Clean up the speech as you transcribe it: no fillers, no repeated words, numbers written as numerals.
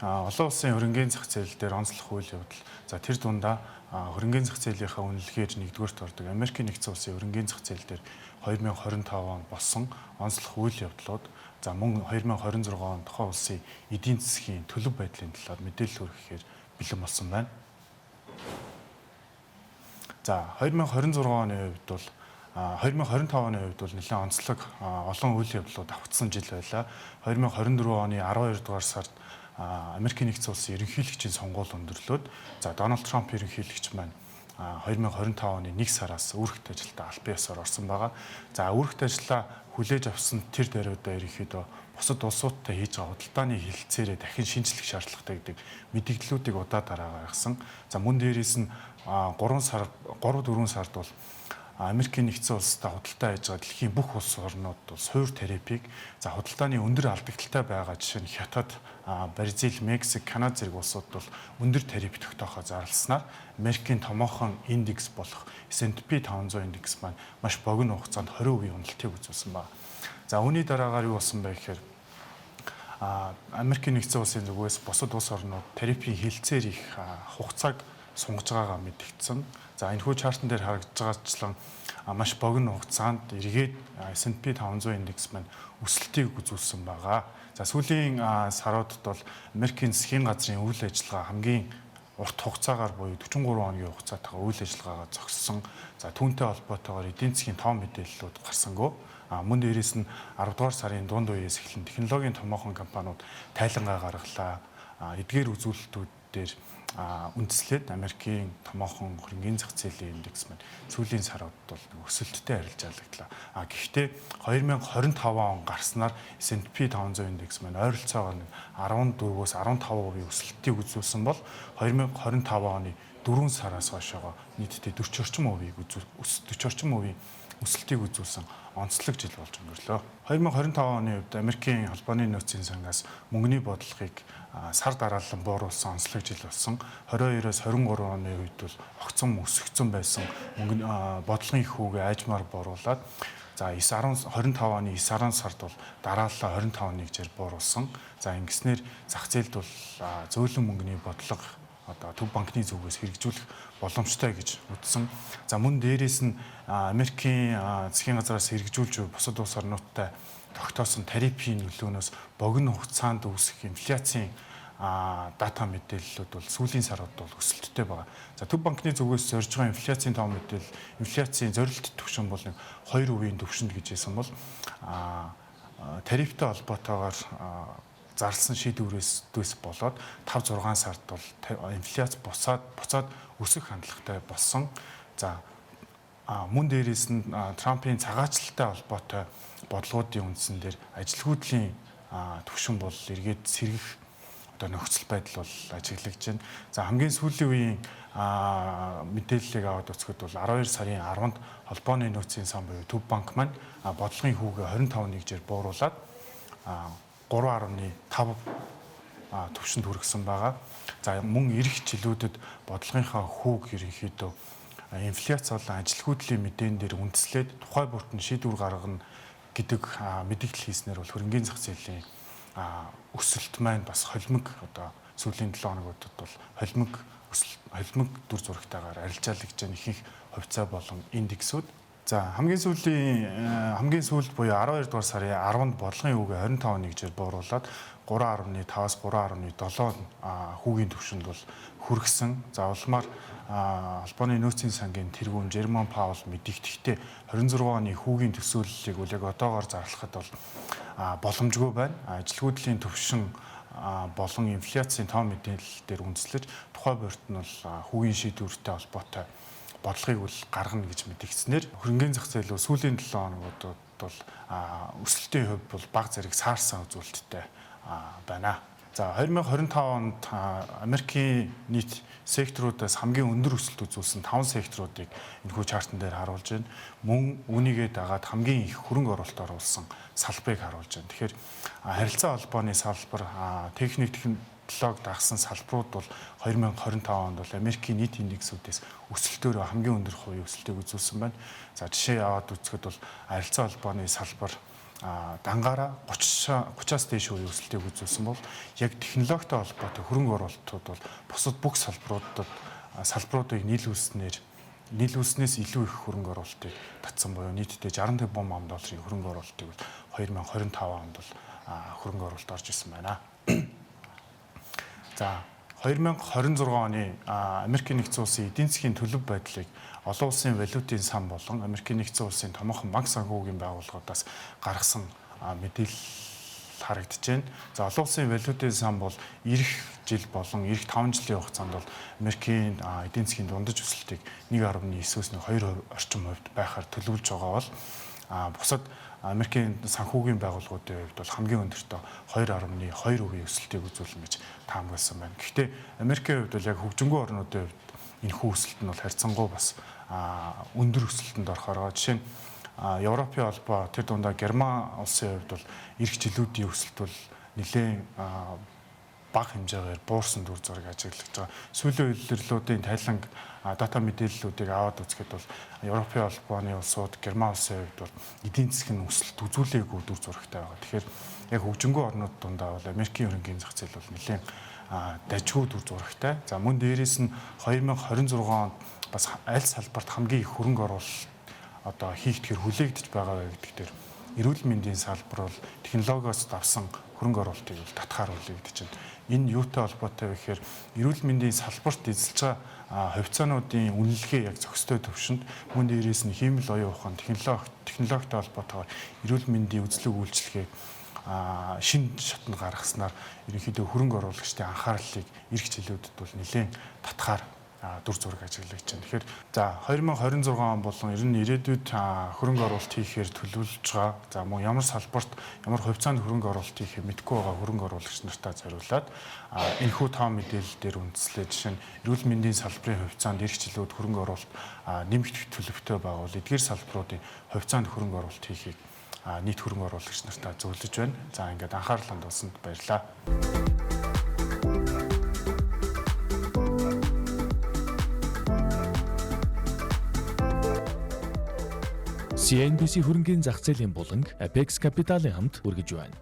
олон улсын хөрөнгөний зах зээл дээр онцлог үйл явдал. За тэр дундаа хөрөнгөний зах зээлийнхаа үнэлгээр нэгдүгээрт ордог. Америкийн нэгдсэн улсын хөрөнгөний зах зээл дээр 2025 онд болсон онцлог үйл явдлууд за мөн 2026 онд тухайн улсын эдийн засгийн төлөв байдлын талаар мэдээлэл хүргэхээр бэлэн болсон байна. За 2026 оны хувьд бол 2025 оны хувьд бол нэлээд онцлог олон үйл явдлууд давтсан жил байлаа. 2024 оны 12 дугаар сард Америкийн нэгдсэн улсын ерөнхийлөгчийн сонгуул өндөрлөөд за Дональд Трамп ерөнхийлөгч маань 2025 оны 1 сараас үүрэгт ажилдаа албан ёсоор орсон байгаа. За үүрэгт ажлаа хүлээж авсан тэр даруйдаа ерөнхийдөө бусад улсуудтай хийж байгаа худалдааны хэлэлцээрээ дахин шинжлэх шаардлагатай гэдэг мэдээллүүдийг удаа дараа гаргасан. За мөн дээрээс нь 3-4 сард бол Америкийн нэгдсэн улстай худалдаа хийж байгаа дэлхийн бүх улс орнууд бол суур тарифыг за худалдааны өндөр алдагдaltaй байгаа жишээ нь Хятад, Бразил, Мексик, Канада зэрэг улсууд бол өндөр тариф тогтоохоо зарласнаар Америкийн томоохон индекс болох S&P 500 индекс маань маш богино хугацаанд 20% уналтыг үзүүлсэн байна. За үүний дараагаар юу болсон бэ гэхээр Америкийн нэгдсэн улсын зүгээс бусад улс орнууд тарифын хэлэлцээр их хугацааг сунгаж байгаагаа мэдгдсэн. За энэ хүү чартан дээр харагдж байгаачлан маш богино хугацаанд эргээд S&P 500 индекс маань өсөлтийг үзүүлсэн байгаа. За сүүлийн саруудад бол Америкийн засгийн газрын үйл ажиллагаа хамгийн урт хугацаагаар буюу 43 хоногийн хугацаатайгаар үйл ажиллагаагаа зогссон. За түүнтэй холбоотойгоор эдийн засгийн тоо мэдээллүүд гарсангүй. Мөн дээрээс нь 10 дугаар сарын дунд үеэс эхлэн технологийн томоохон компаниуд тайлангаа гаргалаа. Эдгээр үзүүлэлтүүд дээр үндэслээд Америкийн томоохон хөрөнгөний зах зээлийн индекс маань сүүлийн сарууд бол өсөлттэй арилжаалагдлаа. Гэхдээ 2025 он гарснаар S&P 500 индекс маань ойролцоогоор 14-өөс 15% өсөлтийг үзүүлсэн бол 2025 оны 4 сараас хойшоо нийтдээ 40 орчим хувийн өсөлтийг үзүүлсэн онцлог жил болж өнгөрлөө. 2025 оны үед Америкийн холбооны нөөцийн сангаас мөнгөний бодлогыг сар дараалан бууруулсан онцлог жил болсон. 22-оос 23 оны үед бол огцом өсөгцөн байсан бодлогын их хүүгээ айжмаар бууруулад за 25 оны 9-10 сард бол дараалал 25 оны гэжээр бууруулсан. За ингэснээр зах зээлд бол зөөлөн мөнгөний бодлого одоо төв банкны зүгээс хэрэгжүүлэх боломжтой гэж үзсэн. За мөн дээрээс нь Америкийн засгийн газраас хэрэгжүүлж буй бусад улс орнуудтай тогтоосон тарифын нөлөөнөөс богино хугацаанд үүсэх инфляцийн дата мэдээллүүд бол сүүлийн сарууд бол өсөлттэй байгаа. За төв банкны зүгээс зорж байгаа инфляцийн тоо мэдээлэл инфляцийн зорилт түвшин бол 2% түвшинд гэж хэлсэн бол тарифтай холбоотойгоор зарласан шийдвэрээс болоод 5-6 сард бол инфляц буцаад өсөх хандлагатай болсон. За мөн дээрээс нь Трампын цагаачлалтай холбоотой бодлогуудын үндсэн дээр ажилгүйдлийн түвшин бол эргээд сэргэх одоо нөхцөл байдал бол ажиглагдж байна. За хамгийн сүүлийн үеийн мэдээллийг аваад үзэхэд бол 12 сарын 10-нд холбооны нөөцийн сан буюу Төв банк маань бодлогын хүүгээ 25 нэгжээр бууруулад 3.5 төвшөнд хүргэсэн байгаа. За мөн ирэх жилүүдэд бодлогынхаа хүүг ерөнхийдөө инфляц болон ажилгүйдлийн мэдэн дээр үндэслээд тухай бүртэн шийдвэр гаргана гэдэг мэдээлэл хийснээр бол хөрөнгөний зах зээлийн өсөлт маань бас холимог одоо сүүлийн 7 хоногудад бол холимог дүр зурагтайгаар арилжаалагч ихэнх хувьцаа болон индексүүд. За хамгийн сүүлд буюу 12 дугаар сарын 10-нд бодлогын хүүгээ 25 нэгжээр бууруулад 3.5-аас 3.7 хүүгийн түвшинд бол хүргэсэн. За улмаар холбооны нөөцийн сангийн тэргүүн Жерман Паул мэдэгдэхдээ 26 оны хүүгийн төсөөллийг үл яг одоогоор зарлахад бол боломжгүй байна. Ажилгүйдлийн түвшин болон инфляцийн тоо мэдээлэл дээр үндэслэж тухай бүрт нь бол хүүгийн шийдвэртэй холбоотой бодлогыг бол гаргана гэж мэдгдснээр хөрөнгөний зах зээл сүүлийн 7 хоногудад бол өсөлтийн хувьд бол бага зэрэг саарсан үзүүлэлттэй байна. За 2025 онд Америкийн нийт секторуудаас хамгийн өндөр өсөлт үзүүлсэн 5 секторуудыг энэхүү чартан дээр харуулж байна. Мөн үүнийгээ дагаад хамгийн их хөрөнгө оруулалт оруулсан салбарыг харуулж байна. Тэгэхээр харилцаа холбооны салбар, техник технологи дагсан салбарууд бол 2025 онд бол Америкийн нийт индексүүдээс өсөлтөөр хамгийн өндөр хувийн өсөлтийг үзүүлсэн байна. За жишээ аваад үзэхэд бол харилцаа холбооны салбар дангаараа 30-аас дээш үеийн өсөлтийг үзүүлсэн бол яг технологитой холбоотой хөрөнгө оруулалтууд бол бусад бүх салбаруудыг нийлүүлснээс илүү их хөрөнгө оруулалтыг татсан буюу нийтдээ 65 мянган долларын хөрөнгө оруулалтыг 2025 онд бол хөрөнгө оруулалт орж исэн байна. За 2026 оны Америкийн нэгдсэн улсын эдийн засгийн төлөв байдлыг олон улсын валютын сан болон Америкийн нэгдсэн улсын томоохон банк санхүүгийн байгууллагуудаас гаргасан мэдээлэл харагдаж байна. За олон улсын валютын сан бол эх жил болон эх 5 жилийн хугацаанд бол Америкийн эдийн засгийн дундаж өсөлтийг 1.9-өөс 2% орчим хувьд байхаар төлөвлөж байгаа бол бусад Америкийн санхүүгийн байгууллагуудын хувьд бол хамгийн өндөртөө 2.2% өсөлтийг үзүүлнэ гэж таамагласан байна. Гэхдээ Америкийн хувьд бол яг хөгжингүй орнуудын хувьд энэхүү өсөлт нь бол харьцангуй бас өндөр өсөлтөнд орохоор жишээ нь Европын холбоо тэр дундаа Герман улсын хувьд бол эх жилүүдийн өсөлт бол нэлээд бага хэмжээгээр буурсан дүр зураг ажиглаж байгаа. Сүүлийн үйлдвэрлэлүүдийн тайланг дата мэдээллүүдийг аваад үзэхэд бол Европын холбооны улсууд Герман улсын хувьд бол эдийн засгийн өсөлт үзүүлээгүй дүр зурагтай байгаа. Тэгэхээр яг хөгжингүй орнууд дундаа бол Америкийн хөрөнгөний зах зээл бол нэлээд дажгүй дүр зурагтай. За мөн дээрээс нь 2026 онд бас аль салбарт хамгийн их хөрөнгө оруулалт хийгдэхээр хүлээгдэж байгаа гэдэг дээр эрүүл мэндийн салбар бол технологиос давсан хөрөнгө оруулалтыг бол татахаар хүлээгдэж байна. Энэ юутай холбоотой вэ гэхээр эрүүл мэндийн салбарт эзэлж байгаа хувьцаануудын үнэлгээ яг зохистой төвшөнд мөн дээрээс нь хиймэл оюун ухаан технологитой холбоотойгоор эрүүл мэндийн үзлэг үйлчилгээг шин шатнд гаргаснаар ерөнхийдөө хөрөнгө оруулагчдын анхаарлыг эх жилүүдэд бол нэлээд татахаар дүр зураг ажиглаж байна. Тэгэхээр за 2026 он болон ер нь ирээдүйд хөрөнгө оруулалт хийхээр төлөвлөж байгаа. За мөн ямар салбарт ямар хувьцаанд хөрөнгө оруулалт хийхээ мэдгүй байгаа хөрөнгө оруулагч нартаа зориулаад энэхүү тав мэдээлэл дээр үндэслээд жишээ нь эрүүл мэндийн салбарын хувьцаанд эх жилүүд хөрөнгө оруулалт нэмэгдэх төлөвтэй байгаа бол эдгээр салбаруудын хувьцаанд хөрөнгө оруулалт хийхийг нийт хөрөнгө оруулагч нартаа зөвлөж байна. За ингээд анхаарал хандуулсанд баярлалаа. CNBC хөрөнгөний зах зээлийн буланг Apex Capital-ын хамт үргэж байна.